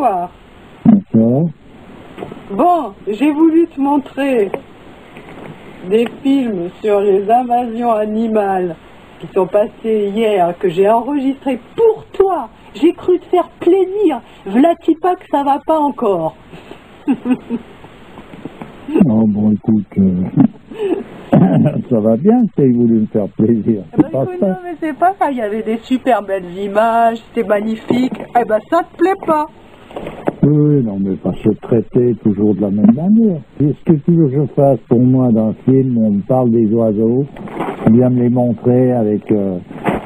bonsoir. Bonsoir. Bon, j'ai voulu te montrer des films sur les invasions animales qui sont passés hier, que j'ai enregistrés pour toi. J'ai cru te faire plaisir. V'là-t-il pas que ça va pas encore. Oh bon, écoute, ça va bien, tu as voulu me faire plaisir. C'est pas Écoute, ça. non, mais c'est pas ça. Il y avait des super belles images, c'était magnifique. Eh ben, ça te plaît pas. Oui, non, mais pas se traiter toujours de la même manière. Qu'est-ce que tu veux que je fasse pour moi d'un film où on me parle des oiseaux, on vient me les montrer avec... et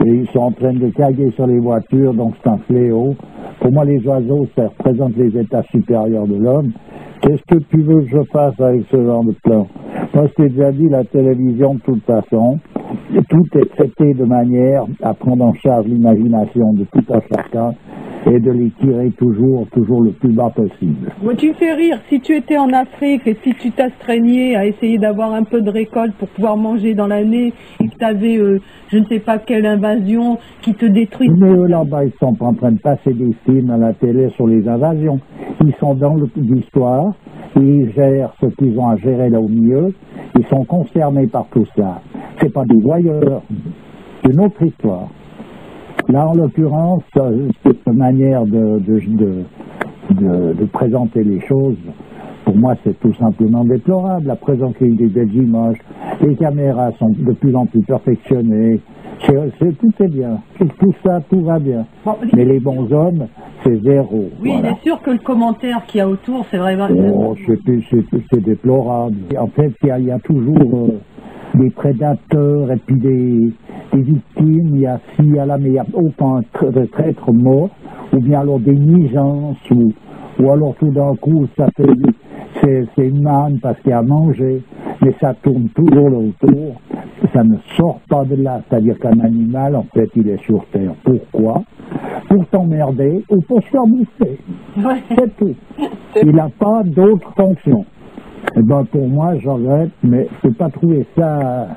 ils sont en train de caguer sur les voitures, donc c'est un fléau. Pour moi, les oiseaux, ça représente les états supérieurs de l'homme. Qu'est-ce que tu veux que je fasse avec ce genre de plan? Moi, je t'ai déjà dit, la télévision, de toute façon, tout est traité de manière à prendre en charge l'imagination de tout un chacun et de les tirer toujours le plus bas possible. Moi, tu me fais rire. Si tu étais en Afrique et si tu t'astreignais à essayer d'avoir un peu de récolte pour pouvoir manger dans l'année et que tu avais, je ne sais pas quelle invasion qui te détruit. Mais eux, là-bas, ils sont pas en train de passer des films à la télé sur les invasions. Ils sont dans l'histoire, ils gèrent ce qu'ils ont à gérer là au milieu, ils sont concernés par tout ça. C'est pas des voyeurs, c'est une autre histoire. Là, en l'occurrence, cette manière de présenter les choses, pour moi, c'est tout simplement déplorable. À présent qu'il y a des belles images, les caméras sont de plus en plus perfectionnées, tout est bien. Tout ça, tout va bien. Bon, mais les bons hommes, c'est zéro. Oui, voilà. c'est sûr que le commentaire qu'il y a autour, c'est vraiment... Oh, c'est déplorable. En fait, il y a toujours des prédateurs et puis des victimes. Il y a ci, il y a là, mais il n'y a aucun traître mort. Ou bien alors des nuisances, ou alors tout d'un coup, ça fait... C'est une manne parce qu'il y a à manger, mais ça tourne toujours autour, ça ne sort pas de là. C'est-à-dire qu'un animal, en fait, il est sur Terre. Pourquoi? Pour t'emmerder ou pour se faire bouffer. Ouais. C'est tout. Il n'a pas d'autre fonction. Eh ben, pour moi, je regrette, mais je ne peux pas trouver ça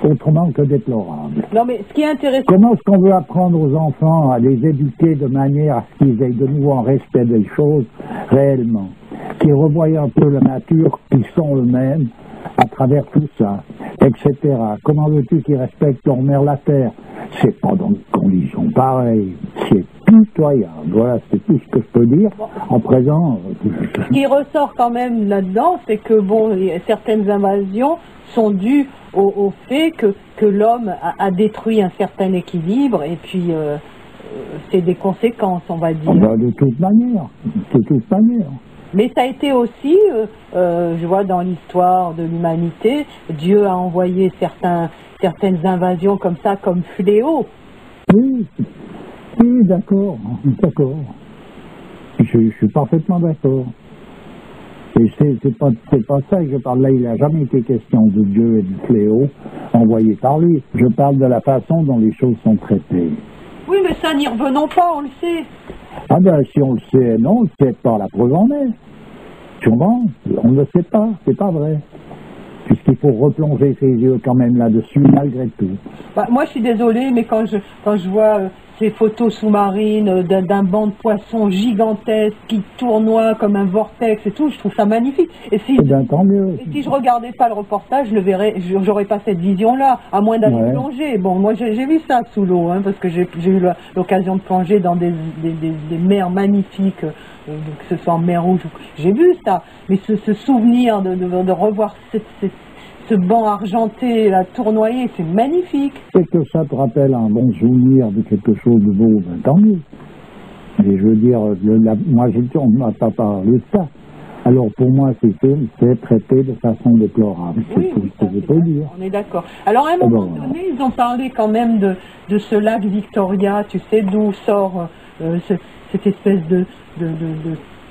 autrement que déplorable. Non, mais ce qui est intéressant... Comment est-ce qu'on veut apprendre aux enfants à les éduquer de manière à ce qu'ils aient de nouveau un respect des choses réellement, qu'ils revoient un peu la nature, qu'ils sont eux-mêmes à travers tout ça, etc. Comment veux-tu qu'ils respectent leur mère la terre? C'est pas dans des conditions pareilles, c'est pitoyable. Voilà, c'est tout ce que je peux dire. En présent... Ce qui ressort quand même là-dedans, c'est que bon, certaines invasions sont dues au fait que l'homme a détruit un certain équilibre et puis c'est des conséquences, on va dire. Ben, de toute manière. Mais ça a été aussi, je vois dans l'histoire de l'humanité, Dieu a envoyé certaines invasions comme ça, comme fléaux. Oui, d'accord. Je suis parfaitement d'accord. Et c'est pas ça que je parle là, il n'a jamais été question de Dieu et du fléau envoyé par lui. Je parle de la façon dont les choses sont traitées. Oui, mais ça, n'y revenons pas, on le sait. Ah ben, si on le sait, non, on le sait pas, la preuve en est. Tu comprends? On ne le sait pas, c'est pas vrai. Puisqu'il faut replonger ses yeux quand même là-dessus, malgré tout. Bah, moi, je suis désolée, mais quand je vois ces photos sous-marines d'un banc de poissons gigantesque qui tournoie comme un vortex et tout, je trouve ça magnifique. Et si, tant mieux. Et si je regardais pas le reportage, je le verrais, j'aurais pas cette vision-là, à moins d'aller plonger. Bon, moi, j'ai vu ça sous l'eau, hein, parce que j'ai eu l'occasion de plonger dans des mers magnifiques, que ce soit en mer Rouge. J'ai vu ça, mais ce souvenir de revoir ce banc argenté, là, tournoyer, c'est magnifique. Et que ça te rappelle un bon souvenir de quelque chose de beau, ben, tant mieux. Mais je veux dire, moi, on ne m'a pas parlé de ça. Alors, pour moi, c'est traité de façon déplorable. Oui, c'est tout ce que je peux dire. On est d'accord. Alors, à un moment donné, ils ont parlé quand même de ce lac Victoria, tu sais, d'où sort cette espèce de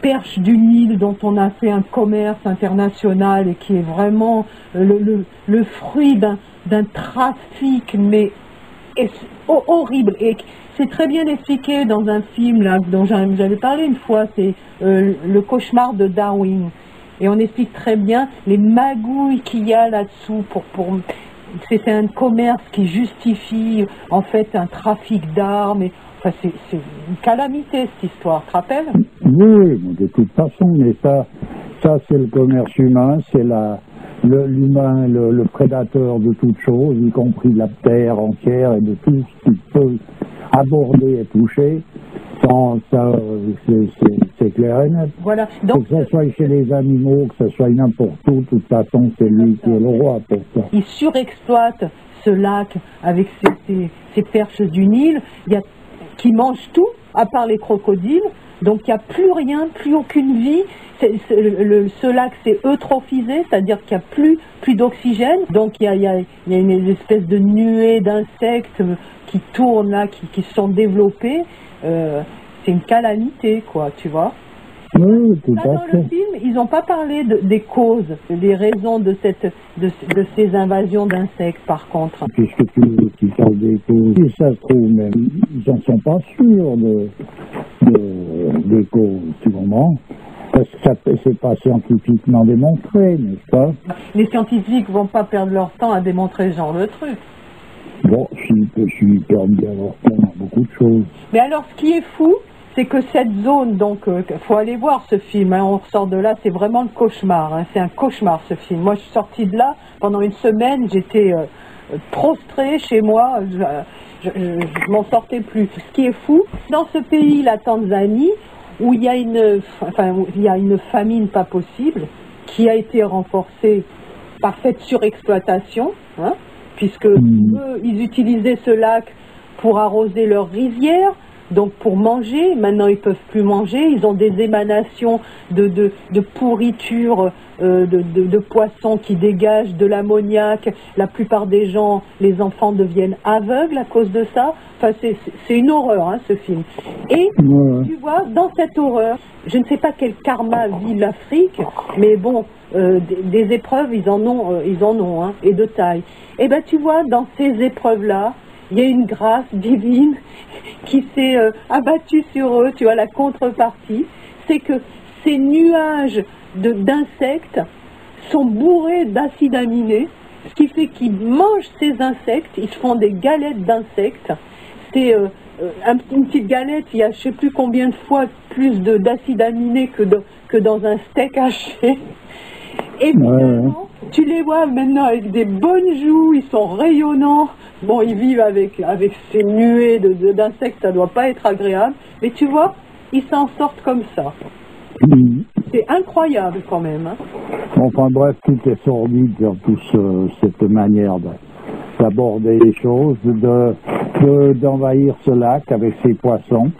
perche du Nil dont on a fait un commerce international et qui est vraiment le fruit d'un trafic, mais horrible. Et c'est très bien expliqué dans un film là, dont j'avais parlé une fois, c'est Le cauchemar de Darwin. Et on explique très bien les magouilles qu'il y a là-dessous pour c'est un commerce qui justifie en fait un trafic d'armes. Enfin, c'est une calamité cette histoire, tu te rappelles? Oui, mais de toute façon, mais ça c'est le commerce humain, c'est l'humain, le prédateur de toutes choses, y compris de la terre entière et de tout ce qu'il peut aborder et toucher. Ça, c'est clair et net. Voilà. Donc, que ce soit chez les animaux, que ce soit n'importe où, de toute façon, c'est lui qui est le roi pour ça. Il surexploite ce lac avec ces perches du Nil qui mangent tout, à part les crocodiles. Donc, il n'y a plus rien, plus aucune vie. Ce lac s'est eutrophisé, c'est-à-dire qu'il n'y a plus d'oxygène. Donc, il y a une espèce de nuée d'insectes qui tournent là, qui se sont développés. C'est une calamité, quoi, tu vois. Oui, tout à dans fait. le film, ils n'ont pas parlé des causes, des raisons de ces invasions d'insectes, par contre. Puisque tu veux qu'ils parlent des causes, si ça se trouve même, ils n'en sont pas sûrs des causes, tu comprends? Parce que c'est pas scientifiquement démontré, n'est-ce pas? Les scientifiques vont pas perdre leur temps à démontrer ce genre de truc. Bon, je perdre bien leur temps à beaucoup de choses. Mais alors, ce qui est fou, c'est que cette zone, donc, faut aller voir ce film, hein, on ressort de là, c'est vraiment le cauchemar, hein, c'est un cauchemar ce film. Moi, je suis sortie de là, pendant une semaine, j'étais prostrée chez moi, je m'en sortais plus. Ce qui est fou, dans ce pays, la Tanzanie, où il y a une famine pas possible, qui a été renforcée par cette surexploitation, hein, puisque eux, ils utilisaient ce lac pour arroser leurs rizières, donc pour manger. Maintenant, ils ne peuvent plus manger. Ils ont des émanations de pourriture de poissons qui dégagent de l'ammoniac. La plupart des gens, les enfants deviennent aveugles à cause de ça. Enfin, c'est une horreur, hein, ce film. Et tu vois, dans cette horreur, je ne sais pas quel karma vit l'Afrique, mais bon, des épreuves, ils en ont, hein, et de taille. Et ben, tu vois, dans ces épreuves-là, il y a une grâce divine qui s'est abattue sur eux. Tu vois, la contrepartie, c'est que ces nuages d'insectes sont bourrés d'acides aminés, ce qui fait qu'ils mangent ces insectes, ils se font des galettes d'insectes. C'est une petite galette, il y a je ne sais plus combien de fois plus d'acides aminés que dans un steak haché. Et finalement, tu les vois maintenant avec des bonnes joues, ils sont rayonnants. Bon, ils vivent avec ces nuées d'insectes, ça ne doit pas être agréable. Mais tu vois, ils s'en sortent comme ça. C'est incroyable quand même. Hein. Enfin bref, tout est sordide dans cette manière d'aborder les choses, d'envahir ce lac avec ses poissons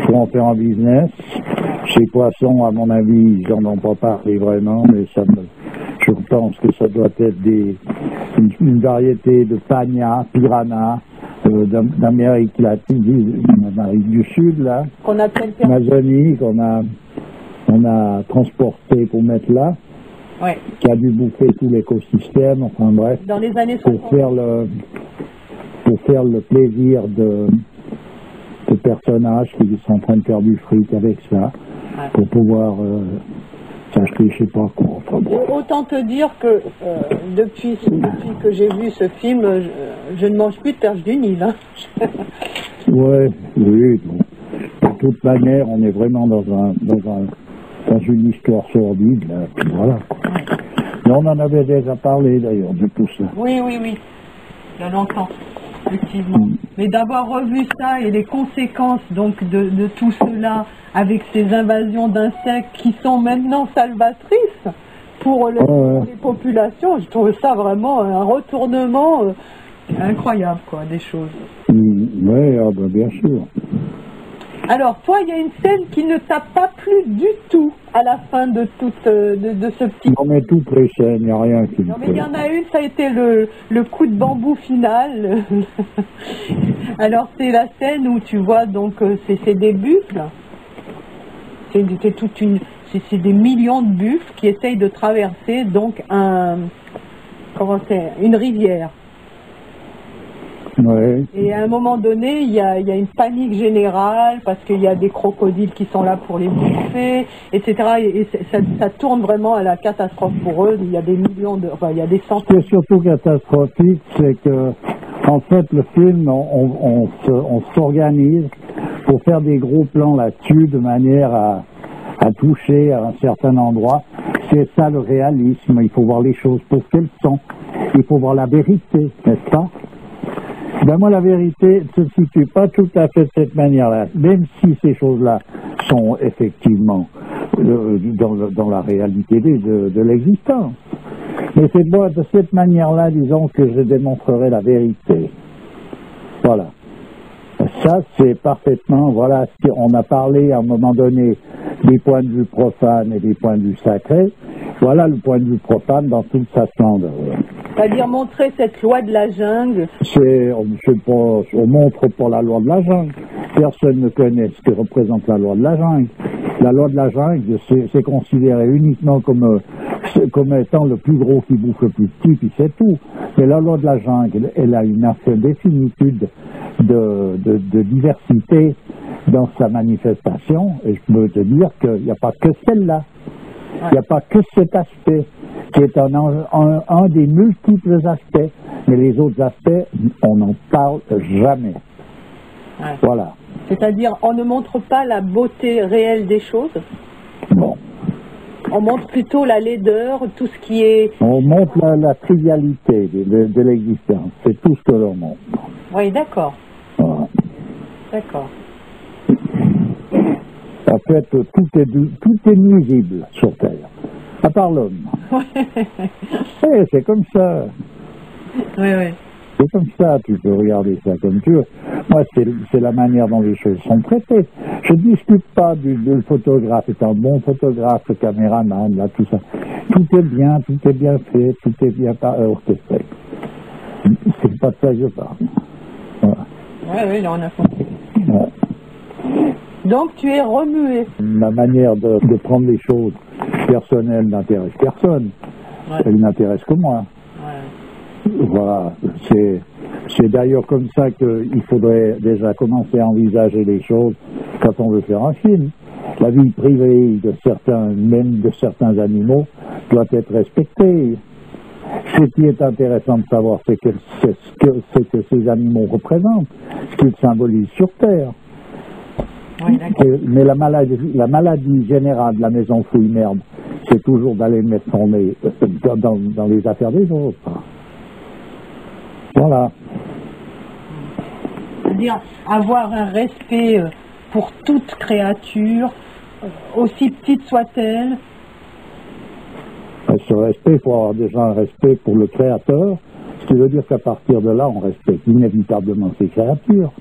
pour en faire un business. Ces poissons, à mon avis, ils n'en ont pas parlé vraiment, mais je pense que ça doit être une variété de pagna, piranha, d'Amérique latine, d'Amérique du Sud, là, Amazonie, qu'on a transporté pour mettre là, ouais, qui a dû bouffer tout l'écosystème, enfin bref, dans les années 60. pour faire le plaisir de personnages qui sont en train de faire du fric avec ça, ouais, pour pouvoir s'acheter je sais pas quoi. Enfin, bon. Autant te dire que depuis que j'ai vu ce film, je ne mange plus de perche du Nil. Hein. Ouais, oui. Bon. De toute manière, on est vraiment dans une histoire sordide, là, puis voilà. Mais on en avait déjà parlé d'ailleurs de tout ça. Oui, il y a longtemps, effectivement. Mais d'avoir revu ça et les conséquences donc de tout cela avec ces invasions d'insectes qui sont maintenant salvatrices pour les populations, je trouve ça vraiment un retournement incroyable, quoi, des choses. Oui, ben bien sûr. Alors, toi, il y a une scène qui ne t'a pas plu du tout à la fin de ce petit... Non, mais toutes les scènes, il n'y a rien qui me Non, mais il y en a une, ça a été le coup de bambou final. Alors, c'est la scène où tu vois, donc, c'est des buffles. C'est des millions de buffles qui essayent de traverser, donc, une rivière. Oui. Et à un moment donné, il y a une panique générale parce qu'il y a des crocodiles qui sont là pour les bouffer, etc. Et ça tourne vraiment à la catastrophe pour eux. Il y a des millions il y a des Ce centaines. qui est surtout catastrophique, c'est que, en fait, le film, on s'organise pour faire des gros plans là-dessus de manière à toucher à un certain endroit. C'est ça le réalisme. Il faut voir les choses pour ce qu'elles sont. Il faut voir la vérité, n'est-ce pas? Ben moi, la vérité ne se situe pas tout à fait de cette manière-là, même si ces choses-là sont effectivement dans la réalité de l'existence. Mais c'est moi, de cette manière-là, disons, que je démontrerai la vérité. Voilà. Ça, c'est parfaitement, voilà, on a parlé à un moment donné des points de vue profanes et des points de vue sacrés. Voilà le point de vue profane dans toute sa splendeur. C'est-à-dire montrer cette loi de la jungle. On montre pas la loi de la jungle. Personne ne connaît ce que représente la loi de la jungle. La loi de la jungle, c'est considéré uniquement comme étant le plus gros qui bouffe le plus petit, puis c'est tout. Mais la loi de la jungle, elle a une définitude de diversité dans sa manifestation, et je peux te dire qu'il n'y a pas que celle-là. Il n'y a pas que cet aspect, qui est un des multiples aspects, mais les autres aspects, on n'en parle jamais. Ouais. Voilà. C'est-à-dire, on ne montre pas la beauté réelle des choses. Bon. On montre plutôt la laideur, tout ce qui est... On montre la trivialité de l'existence, c'est tout ce que l'on montre. Oui, d'accord. Voilà. D'accord. En fait, tout est nuisible sur Terre, à part l'homme. C'est comme ça. Oui, oui. C'est comme ça, tu peux regarder ça comme tu veux. Moi, c'est la manière dont les choses sont traitées. Je ne discute pas du photographe étant un bon photographe, le caméraman, là, tout ça. Tout est bien fait, tout est bien orchestré. C'est pas de ça que je parle. Voilà. Oui, là, on a compris. Ouais. Donc, tu es remué. Ma manière de prendre les choses personnelles n'intéresse personne. Ouais. Elle n'intéresse que moi. Ouais. Voilà. C'est d'ailleurs comme ça qu'il faudrait déjà commencer à envisager les choses quand on veut faire un film. La vie privée même de certains animaux, doit être respectée. Ce qui est intéressant de savoir, c'est ce que ces animaux représentent, ce qu'ils symbolisent sur Terre. Oui, mais la maladie générale de la maison fouille merde, c'est toujours d'aller mettre son nez dans les affaires des autres. Voilà. C'est-à-dire avoir un respect pour toute créature, aussi petite soit-elle. Ce respect, il faut avoir déjà un respect pour le Créateur, ce qui veut dire qu'à partir de là, on respecte inévitablement ces créatures.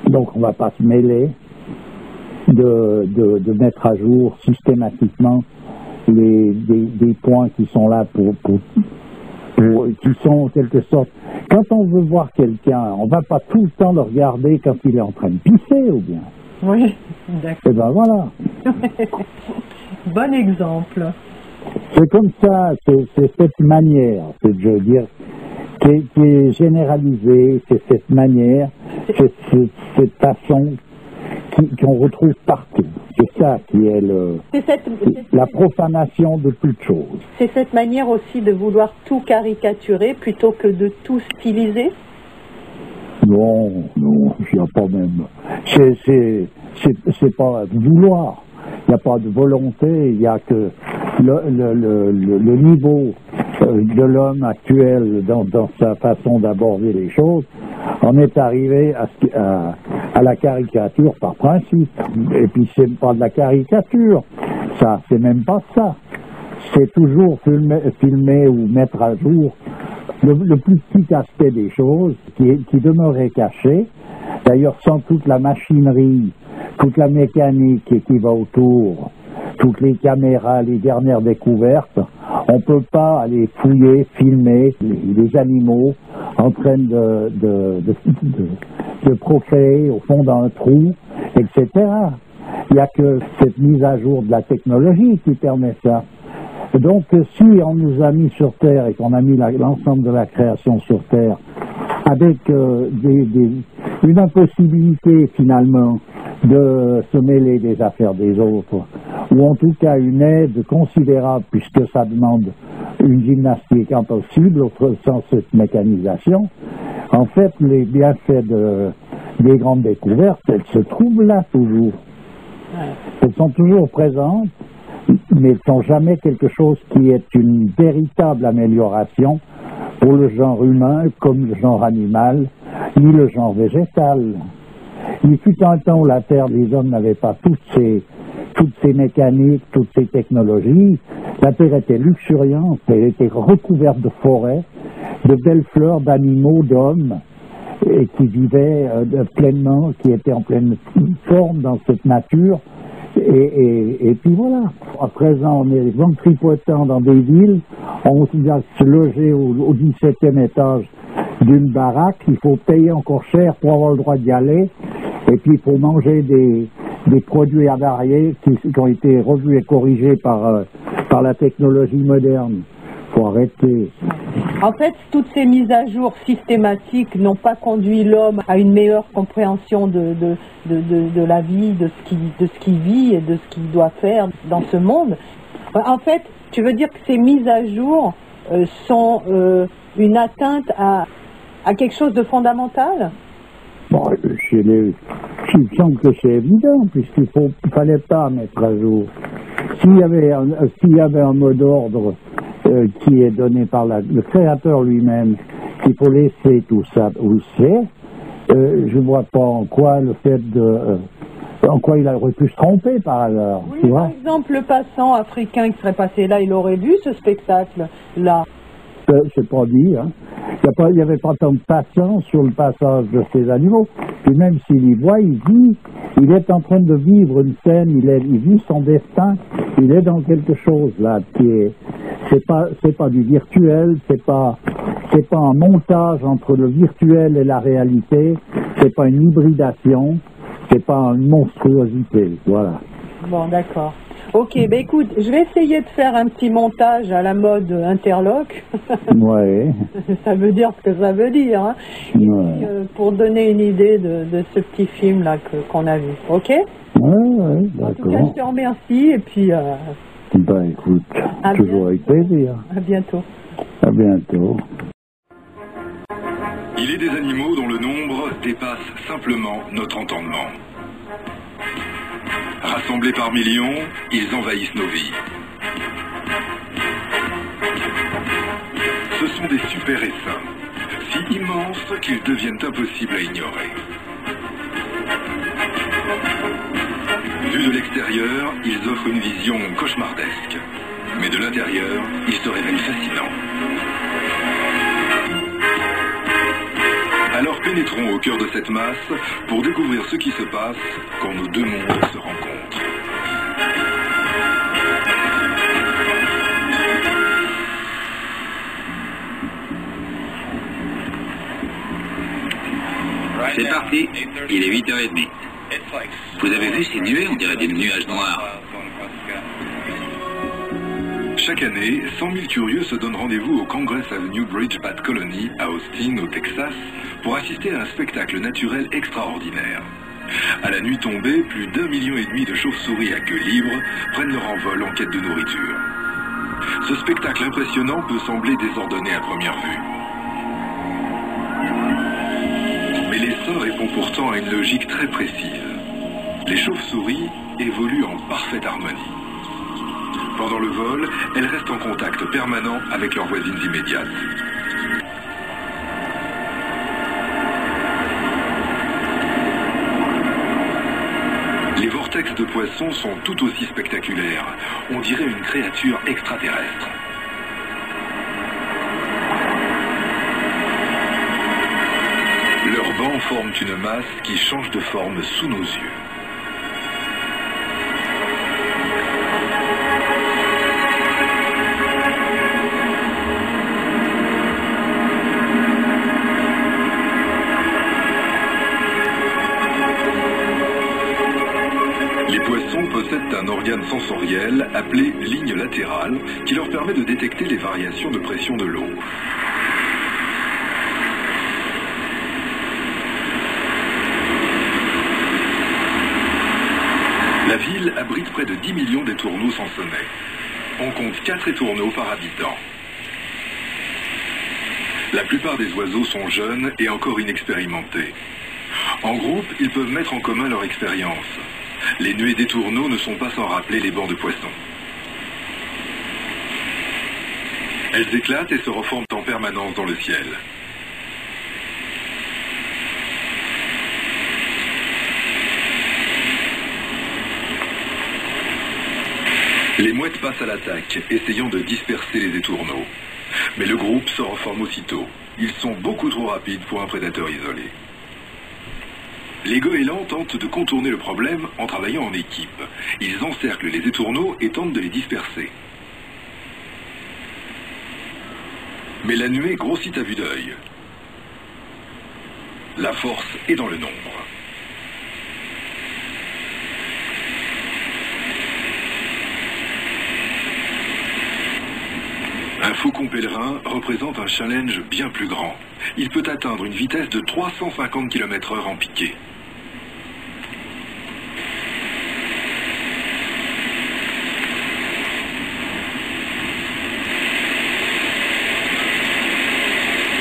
Donc on ne va pas se mêler de mettre à jour systématiquement des points qui sont là qui sont en quelque sorte... Quand on veut voir quelqu'un, on ne va pas tout le temps le regarder quand il est en train de pisser, ou bien. Oui, d'accord. Et ben voilà. Bon exemple. C'est comme ça, c'est cette manière, je veux dire, qui est généralisée, c'est cette manière, c'est cette façon qu'on retrouve partout. C'est ça qui est la profanation de toute chose. C'est cette manière aussi de vouloir tout caricaturer plutôt que de tout styliser? Non, il n'y a pas même. C'est pas vouloir. Il n'y a pas de volonté, il n'y a que le niveau de l'homme actuel dans sa façon d'aborder les choses. On est arrivé à la caricature par principe. Et puis c'est pas de la caricature, ça, c'est même pas ça. C'est toujours filmer ou mettre à jour le plus petit aspect des choses qui demeurait caché. D'ailleurs, sans toute la machinerie, toute la mécanique qui va autour, toutes les caméras, les dernières découvertes, on ne peut pas aller fouiller, filmer les animaux en train de procréer au fond d'un trou, etc. Il n'y a que cette mise à jour de la technologie qui permet ça. Donc, si on nous a mis sur Terre et qu'on a mis l'ensemble de la création sur Terre avec une impossibilité finalement de se mêler des affaires des autres, ou en tout cas une aide considérable puisque ça demande une gymnastique impossible, sans cette mécanisation. En fait, les bienfaits des grandes découvertes, elles se trouvent là toujours. Elles sont toujours présentes, mais elles ne sont jamais quelque chose qui est une véritable amélioration pour le genre humain comme le genre animal, ni le genre végétal. Il fut un temps où la Terre des hommes n'avait pas toutes ces mécaniques, toutes ces technologies. La Terre était luxuriante, elle était recouverte de forêts, de belles fleurs, d'animaux, d'hommes, et qui vivaient pleinement, qui étaient en pleine forme dans cette nature. Et puis voilà. À présent, on est ventripotent dans des villes, on doit se loger au 17e étage d'une baraque, il faut payer encore cher pour avoir le droit d'y aller, et puis il faut manger des produits avariés qui ont été revus et corrigés par la technologie moderne. Il faut arrêter. En fait, toutes ces mises à jour systématiques n'ont pas conduit l'homme à une meilleure compréhension de la vie, de ce qu'il vit et de ce qu'il doit faire dans ce monde. En fait, tu veux dire que ces mises à jour sont une atteinte à quelque chose de fondamental? Bon, il me semble que c'est évident, puisqu'il ne fallait pas mettre à jour. S'il y avait un mot d'ordre qui est donné par le créateur lui-même, qu'il faut laisser tout ça où c'est, je ne vois pas en quoi en quoi il aurait pu se tromper par hasard. Oui, tu vois? par exemple, le passant africain qui serait passé là, il aurait vu ce spectacle-là. C'est pas dit, hein. Il n'y avait pas tant de patience sur le passage de ces animaux. Puis même s'il y voit, il est en train de vivre une scène, il vit son destin, il est dans quelque chose là c'est pas du virtuel, c'est pas un montage entre le virtuel et la réalité, c'est pas une hybridation, c'est pas une monstruosité, voilà. Bon, d'accord. Ok, ben écoute, je vais essayer de faire un petit montage à la mode interlock. Ouais. Ça veut dire ce que ça veut dire, hein. Ouais. Et, pour donner une idée de ce petit film là qu'on a vu, ok? Ouais, En tout cas, d'accord. je te remercie et puis Ben écoute, toujours avec plaisir. à bientôt. À bientôt. Il est des animaux dont le nombre dépasse simplement notre entendement. Rassemblés par millions, ils envahissent nos vies. Ce sont des super essaims, si immenses qu'ils deviennent impossibles à ignorer. Vus de l'extérieur, ils offrent une vision cauchemardesque. Mais de l'intérieur, ils se révèlent fascinants. Alors pénétrons au cœur de cette masse pour découvrir ce qui se passe quand nos deux mondes se rencontrent. C'est parti, il est 8h30. Vous avez vu ces nuées, on dirait des nuages noirs. Chaque année, 100 000 curieux se donnent rendez-vous au Congress Avenue Bridge Bat Colony à Austin, au Texas, pour assister à un spectacle naturel extraordinaire. À la nuit tombée, plus d'1,5 million de chauves-souris à queue libre prennent leur envol en quête de nourriture. Ce spectacle impressionnant peut sembler désordonné à première vue. Mais l'essor répond pourtant à une logique très précise. Les chauves-souris évoluent en parfaite harmonie. Pendant le vol, elles restent en contact permanent avec leurs voisines immédiates. Les vortex de poissons sont tout aussi spectaculaires. On dirait une créature extraterrestre. Leurs bancs forment une masse qui change de forme sous nos yeux. Les poissons possèdent un organe sensoriel appelé ligne latérale qui leur permet de détecter les variations de pression de l'eau. abrite près de 10 millions d'étourneaux sansonnets. On compte 4 étourneaux par habitant. La plupart des oiseaux sont jeunes et encore inexpérimentés. En groupe, ils peuvent mettre en commun leur expérience. Les nuées d'étourneaux ne sont pas sans rappeler les bancs de poissons. Elles éclatent et se reforment en permanence dans le ciel. Les mouettes passent à l'attaque, essayant de disperser les étourneaux. Mais le groupe se reforme aussitôt. Ils sont beaucoup trop rapides pour un prédateur isolé. Les goélands tentent de contourner le problème en travaillant en équipe. Ils encerclent les étourneaux et tentent de les disperser. Mais la nuée grossit à vue d'œil. La force est dans le nombre. Un faucon pèlerin représente un challenge bien plus grand. Il peut atteindre une vitesse de 350 km/h en piqué.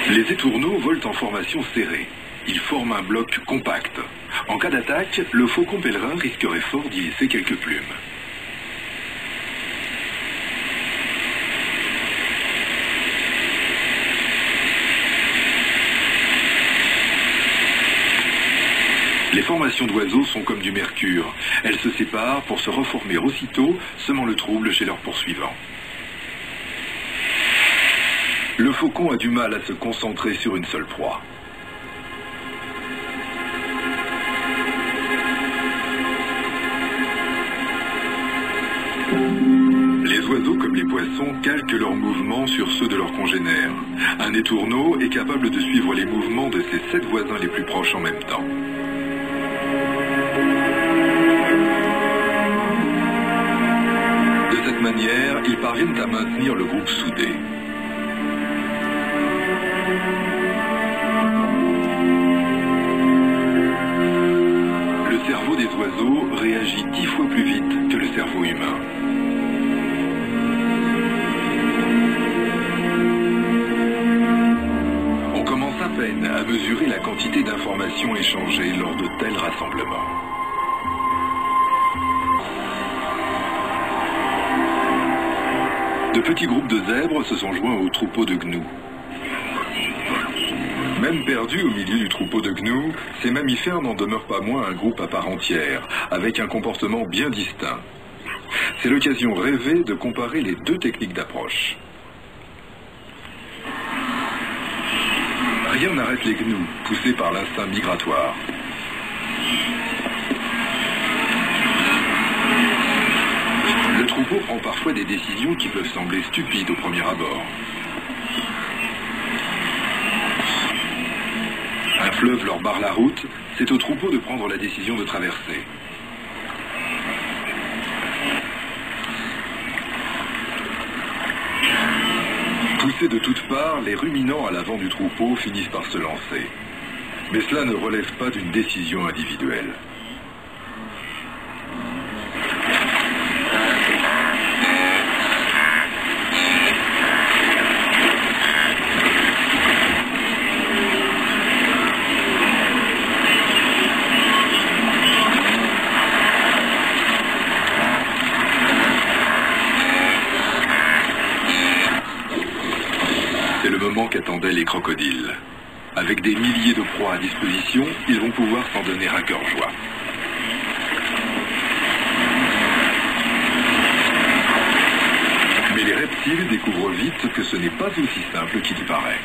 Les étourneaux volent en formation serrée. Ils forment un bloc compact. En cas d'attaque, le faucon pèlerin risquerait fort d'y laisser quelques plumes. Les formations d'oiseaux sont comme du mercure. Elles se séparent pour se reformer aussitôt, semant le trouble chez leurs poursuivants. Le faucon a du mal à se concentrer sur une seule proie. Les oiseaux comme les poissons calquent leurs mouvements sur ceux de leurs congénères. Un étourneau est capable de suivre les mouvements de ses 7 voisins les plus proches en même temps. De cette manière, ils parviennent à maintenir le groupe soudé. Le cerveau des oiseaux réagit 10 fois plus vite que le cerveau humain. On commence à peine à mesurer la quantité d'informations échangées lors de tels rassemblements. De petits groupes de zèbres se sont joints au troupeau de gnous. Même perdus au milieu du troupeau de gnous, ces mammifères n'en demeurent pas moins un groupe à part entière, avec un comportement bien distinct. C'est l'occasion rêvée de comparer les deux techniques d'approche. Rien n'arrête les gnous, poussés par l'instinct migratoire. Le troupeau prend parfois des décisions qui peuvent sembler stupides au premier abord. Un fleuve leur barre la route, c'est au troupeau de prendre la décision de traverser. Poussés de toutes parts, les ruminants à l'avant du troupeau finissent par se lancer. Mais cela ne relève pas d'une décision individuelle. Qu'attendaient les crocodiles. Avec des milliers de proies à disposition, ils vont pouvoir s'en donner à cœur joie. Mais les reptiles découvrent vite que ce n'est pas aussi simple qu'il y paraît.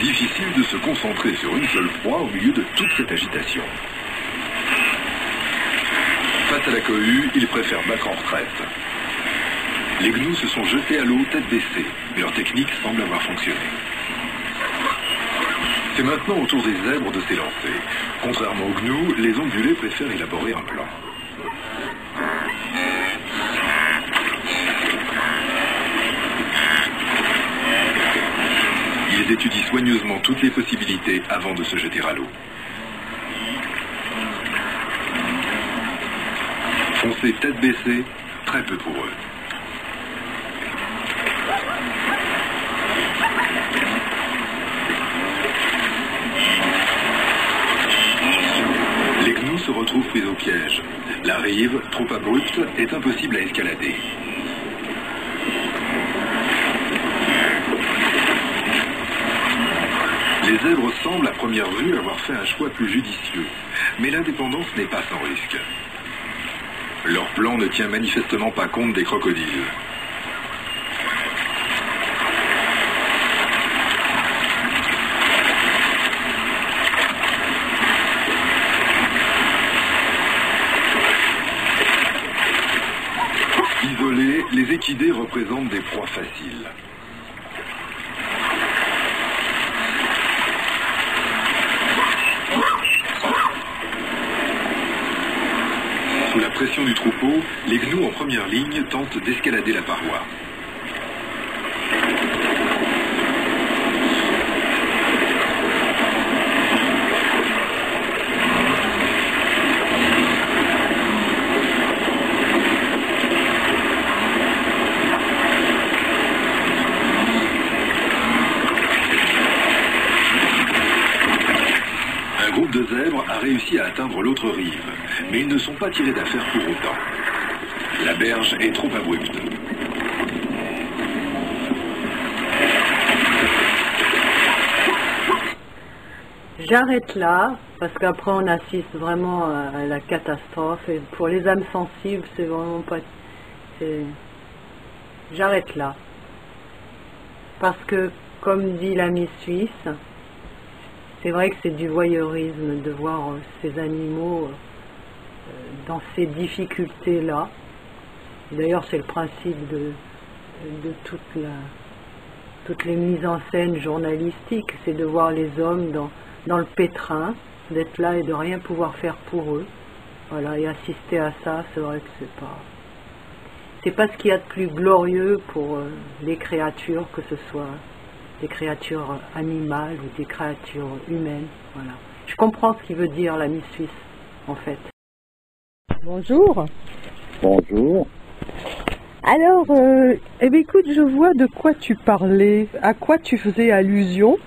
Difficile de se concentrer sur une seule proie au milieu de toute cette agitation. Face à la cohue, ils préfèrent battre en retraite. Les gnous se sont jetés à l'eau tête baissée, mais leur technique semble avoir fonctionné. C'est maintenant au tour des zèbres de s'élancer. Contrairement aux gnous, les ongulés préfèrent élaborer un plan. Ils étudient soigneusement toutes les possibilités avant de se jeter à l'eau. Foncer tête baissée, très peu pour eux. Les gnous se retrouvent pris au piège. La rive, trop abrupte, est impossible à escalader. Les zèbres semblent à première vue avoir fait un choix plus judicieux, mais l'indépendance n'est pas sans risque. Leur plan ne tient manifestement pas compte des crocodiles. Isolés, les équidés représentent des proies faciles. Sous la pression du troupeau, les gnous en première ligne tentent d'escalader la paroi. Un groupe de zèbres a réussi à atteindre l'autre rive, mais ils ne sont pas tirés d'affaire pour autant. La berge est trop abrupte. J'arrête là, parce qu'après on assiste vraiment à la catastrophe, et pour les âmes sensibles, c'est vraiment pas... J'arrête là. Parce que, comme dit l'ami suisse, c'est vrai que c'est du voyeurisme de voir ces animaux dans ces difficultés-là. D'ailleurs, c'est le principe de toutes les mises en scène journalistiques, c'est de voir les hommes dans le pétrin, d'être là et de rien pouvoir faire pour eux. Voilà, et assister à ça, c'est vrai que c'est pas ce qu'il y a de plus glorieux pour les créatures, que ce soit des créatures animales ou des créatures humaines. Voilà. Je comprends ce qu'il veut dire l'ami suisse, en fait. Bonjour. Bonjour. Alors, eh bien, écoute, je vois de quoi tu parlais, à quoi tu faisais allusion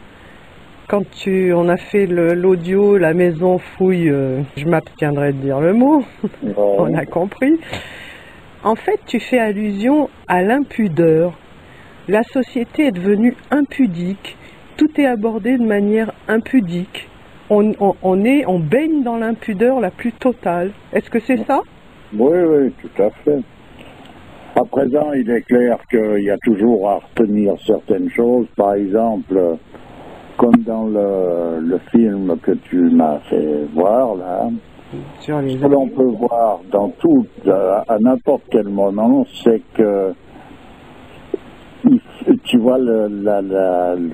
quand on a fait l'audio, la maison fouille, je m'abstiendrai de dire le mot, on a compris. En fait, tu fais allusion à l'impudeur. La société est devenue impudique, tout est abordé de manière impudique. On baigne dans l'impudeur la plus totale. Est-ce que c'est ça? Oui, tout à fait. À présent, il est clair qu'il y a toujours à retenir certaines choses. Par exemple, comme dans le film que tu m'as fait voir, là, ce que l'on peut voir dans tout, à n'importe quel moment, c'est que tu vois le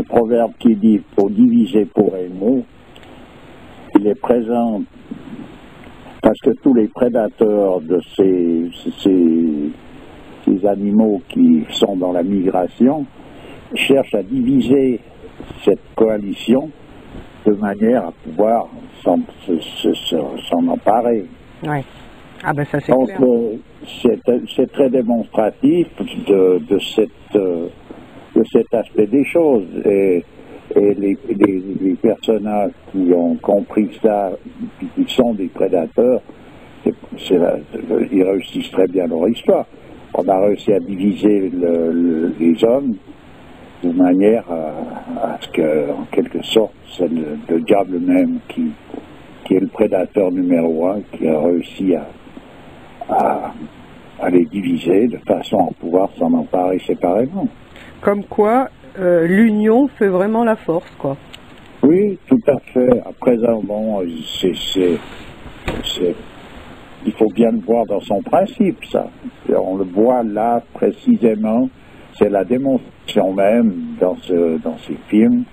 proverbe qui dit « pour diviser, pour aimer », il est présent parce que tous les prédateurs de ces animaux qui sont dans la migration cherchent à diviser cette coalition de manière à pouvoir s'en emparer. Oui. Ah ben ça c'est clair. C'est très démonstratif de cet aspect des choses. Et les personnages qui ont compris ça, qui sont des prédateurs, ils réussissent très bien leur histoire. On a réussi à diviser les hommes de manière à ce que, en quelque sorte, c'est le diable même qui est le prédateur numéro un, qui a réussi à les diviser de façon à pouvoir s'en emparer séparément. Comme quoi, l'union fait vraiment la force, quoi. Oui, tout à fait. À présent, bon, il faut bien le voir dans son principe, ça. On le voit là, précisément. C'est la démonstration même dans ces films.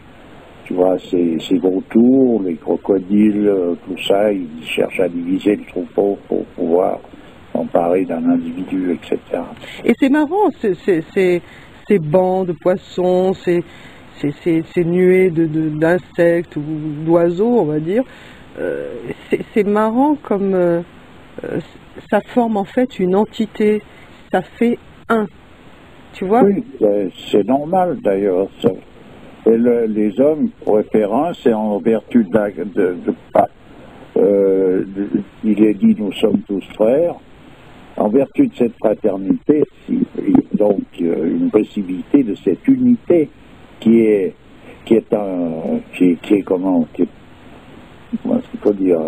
Tu vois, ces gros tours, les crocodiles, tout ça, ils cherchent à diviser le troupeau pour pouvoir s'emparer d'un individu, etc. Et c'est marrant, ces bancs de poissons, ces nuées d'insectes ou d'oiseaux, on va dire. C'est marrant comme ça forme en fait une entité, ça fait un. Tu vois? Oui, c'est normal d'ailleurs. Et les hommes préfèrent un, c'est en vertu il est dit nous sommes tous frères. En vertu de cette fraternité, donc une possibilité de cette unité comment qu'il faut dire,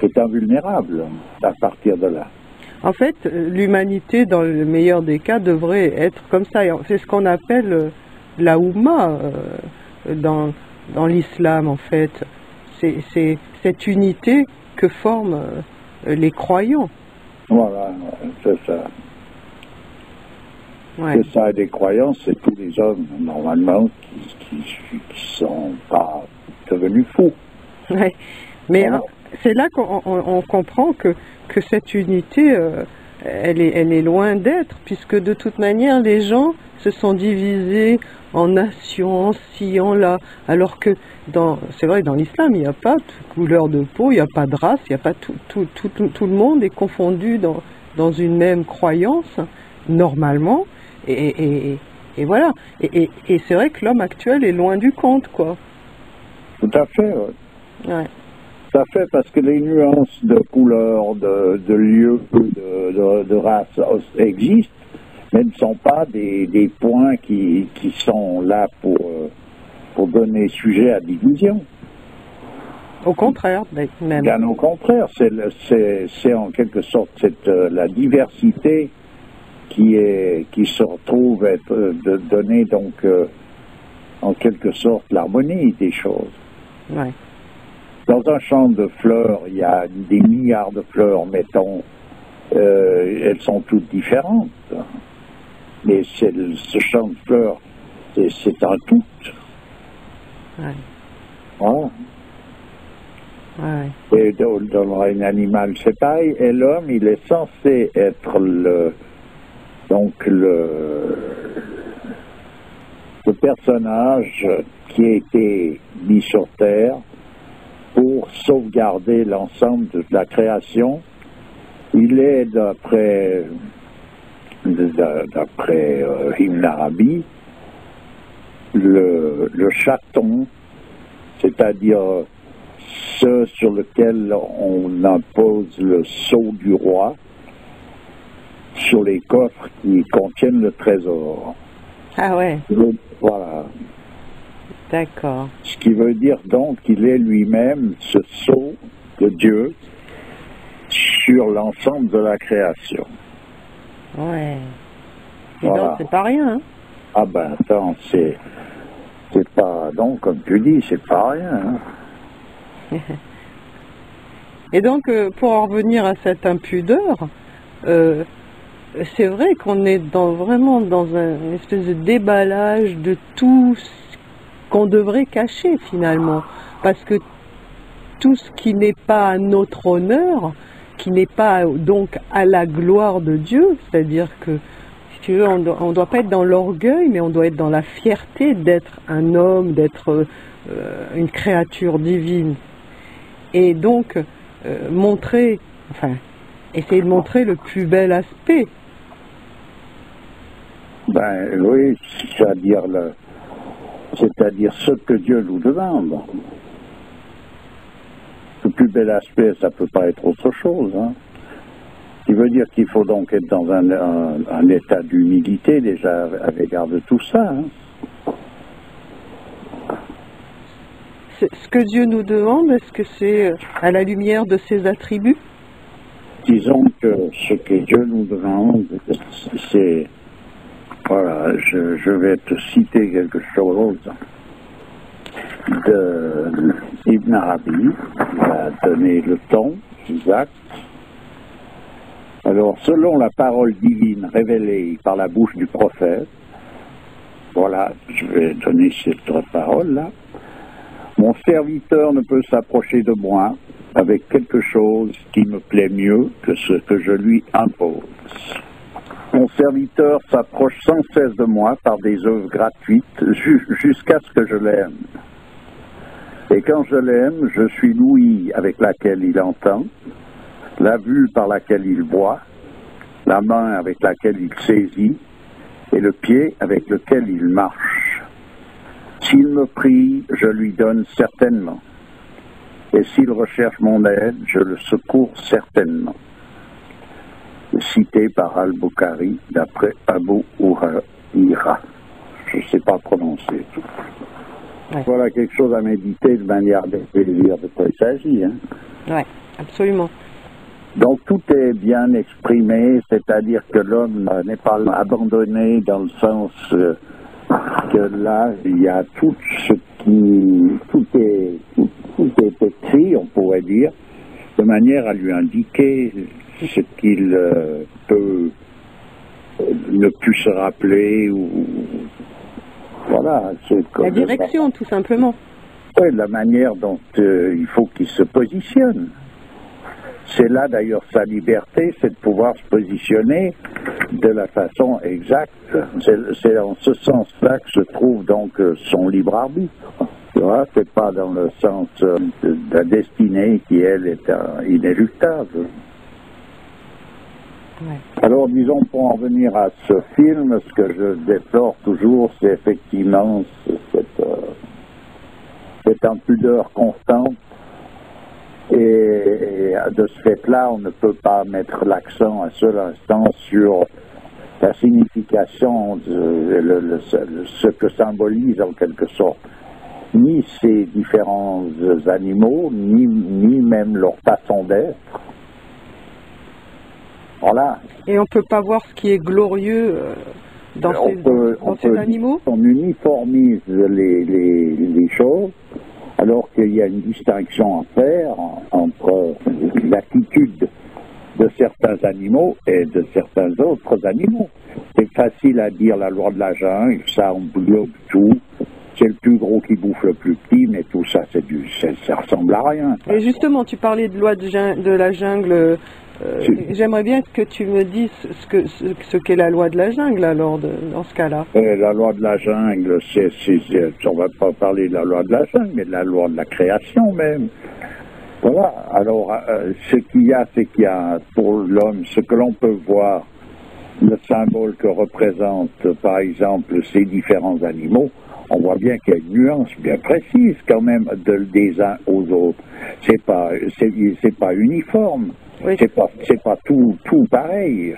qui est invulnérable à partir de là. En fait, l'humanité, dans le meilleur des cas, devrait être comme ça. C'est ce qu'on appelle la Oumma dans l'islam, en fait. C'est cette unité que forment les croyants. Voilà, c'est ça. Ouais. C'est ça, des croyants, c'est tous les hommes, normalement, qui sont pas devenus fous. Ouais. Mais Voilà. c'est là qu'on comprend que cette unité, elle est loin d'être, puisque de toute manière, les gens se sont divisés en nations, en ci, en là, alors que c'est vrai, dans l'islam, il n'y a pas de couleur de peau, il n'y a pas de race, il n'y a pas tout le monde est confondu dans une même croyance, normalement, et voilà. Et c'est vrai que l'homme actuel est loin du compte, quoi. Tout à fait, ouais. Ouais. Tout à fait, parce que les nuances de couleur, de lieu, de race existent, mais ne sont pas des points qui sont là pour donner sujet à division. Au contraire, même. Bien au contraire, c'est en quelque sorte la diversité qui se retrouve être donner donc en quelque sorte l'harmonie des choses. Ouais. Dans un champ de fleurs, il y a des milliards de fleurs, mettons, elles sont toutes différentes. Mais ce champ de fleurs, c'est un tout. Ouais. Voilà. Ouais. Et dans le règne animal, c'est pareil. Et l'homme, il est censé être le personnage qui a été mis sur Terre pour sauvegarder l'ensemble de la création. Il est, d'après Ibn Arabi, le chaton, c'est-à-dire ce sur lequel on impose le sceau du roi sur les coffres qui contiennent le trésor. Ah ouais. Voilà. D'accord. Ce qui veut dire donc qu'il est lui-même ce sceau de Dieu sur l'ensemble de la création. Ouais. Et Voilà. donc, c'est pas rien, hein? Ah ben, attends, c'est pas, donc, comme tu dis, c'est pas rien. Hein. Et donc, pour en revenir à cette impudeur, c'est vrai qu'on est vraiment dans une espèce de déballage de tout ce qu'on devrait cacher finalement. Parce que tout ce qui n'est pas à notre honneur, qui n'est pas donc à la gloire de Dieu, c'est-à-dire que, si tu veux, on doit pas être dans l'orgueil, mais on doit être dans la fierté d'être un homme, d'être une créature divine. Et donc, essayer de montrer le plus bel aspect. Ben oui, c'est-à-dire ce que Dieu nous demande. Le plus bel aspect, ça peut pas être autre chose. Hein. Ce qui veut dire qu'il faut donc être dans un état d'humilité déjà à l'égard de tout ça. Hein. Ce que Dieu nous demande, est-ce que c'est à la lumière de ses attributs? Disons que ce que Dieu nous demande, c'est... Voilà, je vais te citer quelque chose de Ibn Arabi, qui a donné le ton exact. Alors, selon la parole divine révélée par la bouche du prophète, voilà, je vais donner cette parole-là. Mon serviteur ne peut s'approcher de moi avec quelque chose qui me plaît mieux que ce que je lui impose. Mon serviteur s'approche sans cesse de moi par des œuvres gratuites jusqu'à ce que je l'aime. Et quand je l'aime, je suis l'ouïe avec laquelle il entend, la vue par laquelle il voit, la main avec laquelle il saisit et le pied avec lequel il marche. S'il me prie, je lui donne certainement. Et s'il recherche mon aide, je le secours certainement. Cité par Al-Bukhari d'après Abu Huraira. Je ne sais pas prononcer. Ouais. Voilà quelque chose à méditer de manière de plaisir de quoi il s'agit. Hein. Oui, absolument. Donc tout est bien exprimé, c'est-à-dire que l'homme n'est pas abandonné dans le sens que là, il y a tout est écrit, on pourrait dire, de manière à lui indiquer ce qu'il peut ne plus se rappeler ou voilà. La direction, tout simplement. Oui, la manière dont il faut qu'il se positionne. C'est là d'ailleurs sa liberté, c'est de pouvoir se positionner de la façon exacte. C'est en ce sens-là que se trouve donc son libre arbitre. Tu vois, c'est pas dans le sens de la destinée qui, elle, est inéluctable. Ouais. Alors, disons, pour en venir à ce film, ce que je déplore toujours, c'est effectivement cette impudeur constante. Et de ce fait-là, on ne peut pas mettre l'accent un seul instant sur la signification de ce que symbolise en quelque sorte ni ces différents animaux, ni même leur façon d'être. Voilà. Et on ne peut pas voir ce qui est glorieux dans ces animaux. On uniformise les choses, alors qu'il y a une distinction à faire entre l'attitude de certains animaux et de certains autres animaux. C'est facile à dire la loi de la jungle, ça englobe tout. C'est le plus gros qui bouffe le plus petit, mais tout ça, ça ressemble à rien. Et justement, tu parlais de loi de la jungle. J'aimerais bien que tu me dises ce qu'est la loi de la jungle, alors, dans ce cas-là. La loi de la jungle, on ne va pas parler de la loi de la jungle, mais de la loi de la création même. Voilà. Alors, ce qu'il y a, c'est qu'il y a pour l'homme, ce que l'on peut voir, le symbole que représentent, par exemple, ces différents animaux, on voit bien qu'il y a une nuance bien précise quand même des uns aux autres. C'est pas uniforme. Oui. C'est pas tout pareil.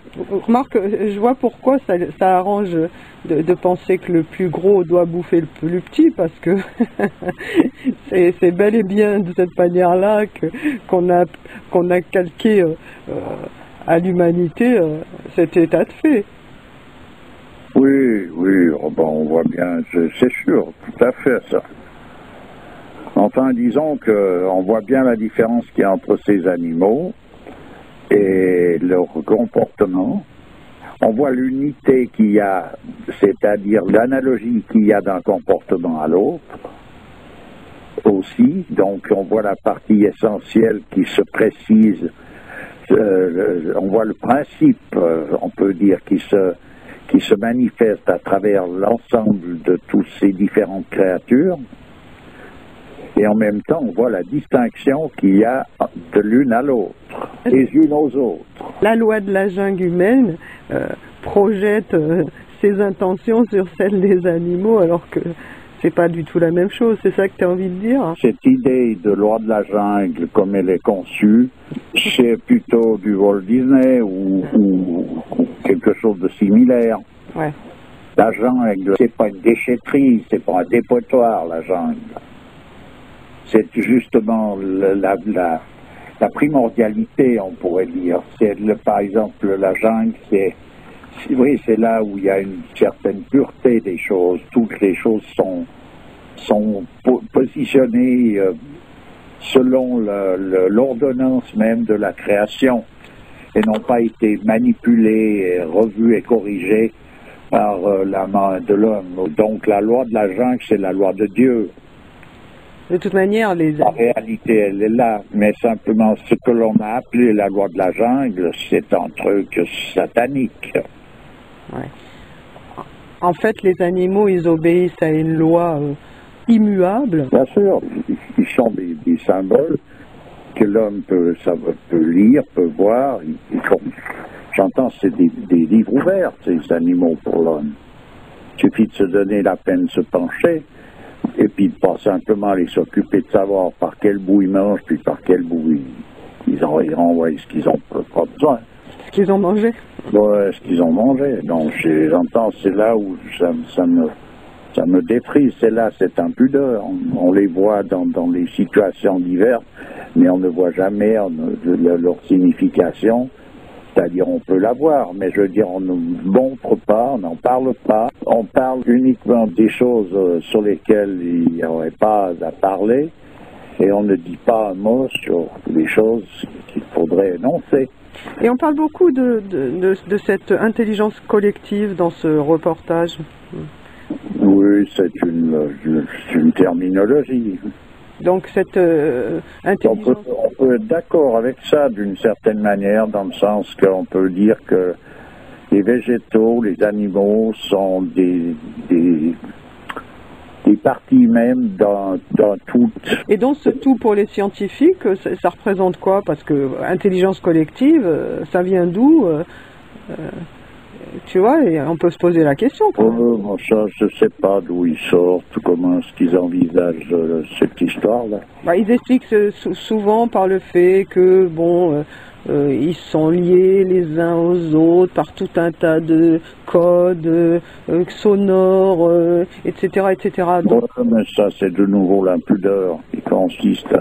Remarque, je vois pourquoi ça arrange de penser que le plus gros doit bouffer le plus petit, parce que c'est bel et bien de cette manière-là qu'on a calqué à l'humanité cet état de fait. Oui, on voit bien, c'est sûr, tout à fait ça. Enfin, disons qu'on voit bien la différence qu'il y a entre ces animaux et leur comportement. On voit l'unité qu'il y a, c'est-à-dire l'analogie qu'il y a d'un comportement à l'autre aussi. Donc on voit la partie essentielle qui se précise, on voit le principe, on peut dire, qui se manifeste à travers l'ensemble de toutes ces différentes créatures. Et en même temps, on voit la distinction qu'il y a de l'une à l'autre, les unes aux autres. La loi de la jungle humaine projette ses intentions sur celles des animaux, alors que c'est pas du tout la même chose. C'est ça que tu as envie de dire? Cette idée de loi de la jungle, comme elle est conçue, c'est plutôt du Walt Disney ou quelque chose de similaire. Ouais. La jungle, c'est pas une déchetterie, c'est pas un dépotoir, la jungle. C'est justement la primordialité, on pourrait dire. Par exemple, la jungle, c'est là où il y a une certaine pureté des choses. Toutes les choses sont positionnées selon l'ordonnance même de la création et n'ont pas été manipulées, revues et corrigées par la main de l'homme. Donc la loi de la jungle, c'est la loi de Dieu. De toute manière, la réalité, elle est là, mais simplement ce que l'on a appelé la loi de la jungle, c'est un truc satanique. Ouais. En fait, les animaux, ils obéissent à une loi immuable. Bien sûr, ils sont des symboles que l'homme peut lire, peut voir. J'entends, c'est des livres ouverts, ces animaux pour l'homme. Il suffit de se donner la peine de se pencher, et puis de pas simplement aller s'occuper de savoir par quel bout ils mangent, puis par quel bout ils renvoient ce qu'ils ont pas besoin. Ce qu'ils ont mangé. Ouais, ce qu'ils ont mangé. Donc j'entends, c'est là où ça me défrise, c'est là cette impudeur. On les voit dans des situations diverses, mais on ne voit jamais leur signification. C'est-à-dire, on peut la voir, mais je veux dire, on ne montre pas, on n'en parle pas. On parle uniquement des choses sur lesquelles il n'y aurait pas à parler, et on ne dit pas un mot sur les choses qu'il faudrait énoncer. Et on parle beaucoup de cette intelligence collective dans ce reportage. Oui, c'est une terminologie. Donc cette intelligence... On peut être d'accord avec ça d'une certaine manière, dans le sens qu'on peut dire que les végétaux, les animaux sont des parties même dans tout. Et donc ce tout pour les scientifiques, ça représente quoi? Parce que intelligence collective, ça vient d'où? Tu vois, et on peut se poser la question. Bon, ça, je ne sais pas d'où ils sortent, comment est-ce qu'ils envisagent cette histoire-là. Bah, ils expliquent souvent par le fait que, bon, ils sont liés les uns aux autres par tout un tas de codes sonores, etc., etc. Donc... Ouais, mais ça, c'est de nouveau l'impudeur qui consiste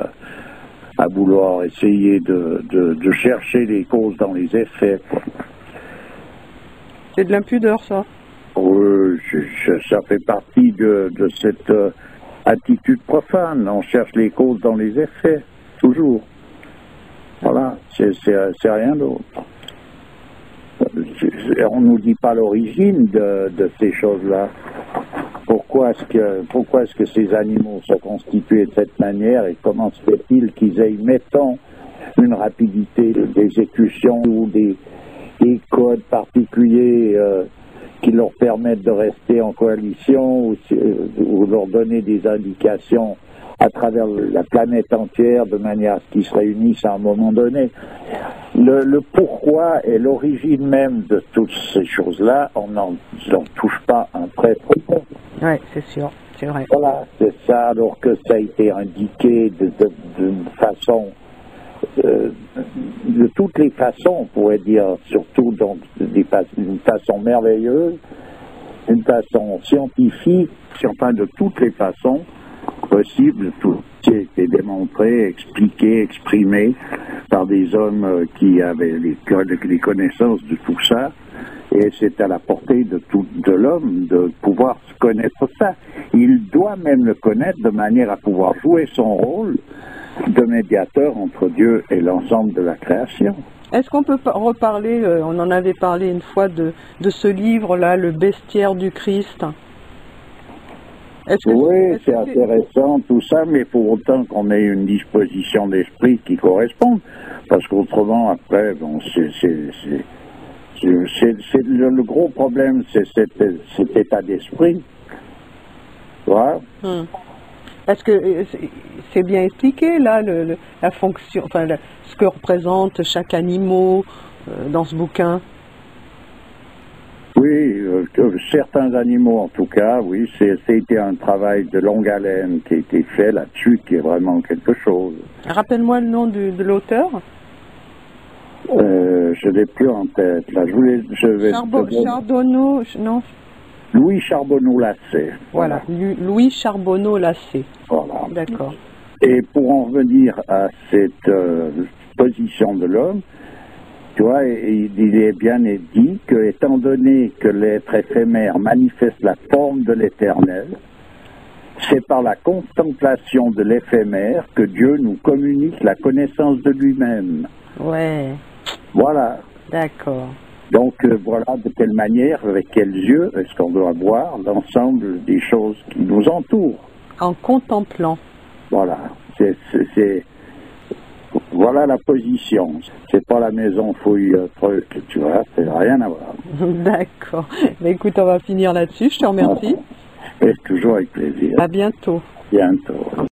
à vouloir essayer de chercher les causes dans les effets, quoi. C'est de l'impudeur, ça. Oui, ça fait partie de cette attitude profane. On cherche les causes dans les effets, toujours. Voilà, c'est rien d'autre. On ne nous dit pas l'origine de ces choses-là. Pourquoi est-ce que ces animaux sont constitués de cette manière, et comment se fait-il qu'ils aient, mettons, une rapidité d'exécution ou des codes particuliers qui leur permettent de rester en coalition ou leur donner des indications à travers la planète entière de manière à ce qu'ils se réunissent à un moment donné. Le pourquoi et l'origine même de toutes ces choses-là, on n'en touche pas un très profond. Oui, c'est sûr, c'est vrai. Voilà, c'est ça, alors que ça a été indiqué d'une façon... de toutes les façons, on pourrait dire, surtout d'une façon merveilleuse, d'une façon scientifique, enfin de toutes les façons possibles, tout ce qui a été démontré, expliqué, exprimé par des hommes qui avaient les connaissances de tout ça, et c'est à la portée de l'homme de pouvoir connaître ça. Il doit même le connaître de manière à pouvoir jouer son rôle de médiateur entre Dieu et l'ensemble de la création. Est-ce qu'on peut reparler, on en avait parlé une fois, de ce livre-là, Le Bestiaire du Christ? Oui, c'est intéressant tout ça, mais pour autant qu'on ait une disposition d'esprit qui corresponde, parce qu'autrement, après, bon, le gros problème, c'est cet état d'esprit. Voilà. Parce que c'est bien expliqué, là, la fonction, enfin, ce que représente chaque animal dans ce bouquin. Oui, certains animaux en tout cas, oui, c'était un travail de longue haleine qui a été fait là-dessus, qui est vraiment quelque chose. Rappelle-moi le nom de l'auteur. Je l'ai plus en tête, là. Charbonneau, non? Louis Charbonneau-Lassay. Voilà, Louis Charbonneau-Lassay. Voilà. D'accord. Et pour en revenir à cette position de l'homme, tu vois, il est bien dit que, étant donné que l'être éphémère manifeste la forme de l'éternel, c'est par la contemplation de l'éphémère que Dieu nous communique la connaissance de lui-même. Ouais. Voilà. D'accord. Donc voilà de quelle manière, avec quels yeux est-ce qu'on doit voir l'ensemble des choses qui nous entourent. En contemplant. Voilà. Voilà la position. C'est pas la maison fouille truc, tu vois, c'est rien à voir. D'accord. Mais écoute, on va finir là-dessus. Je te remercie. Et toujours avec plaisir. À bientôt. Bientôt.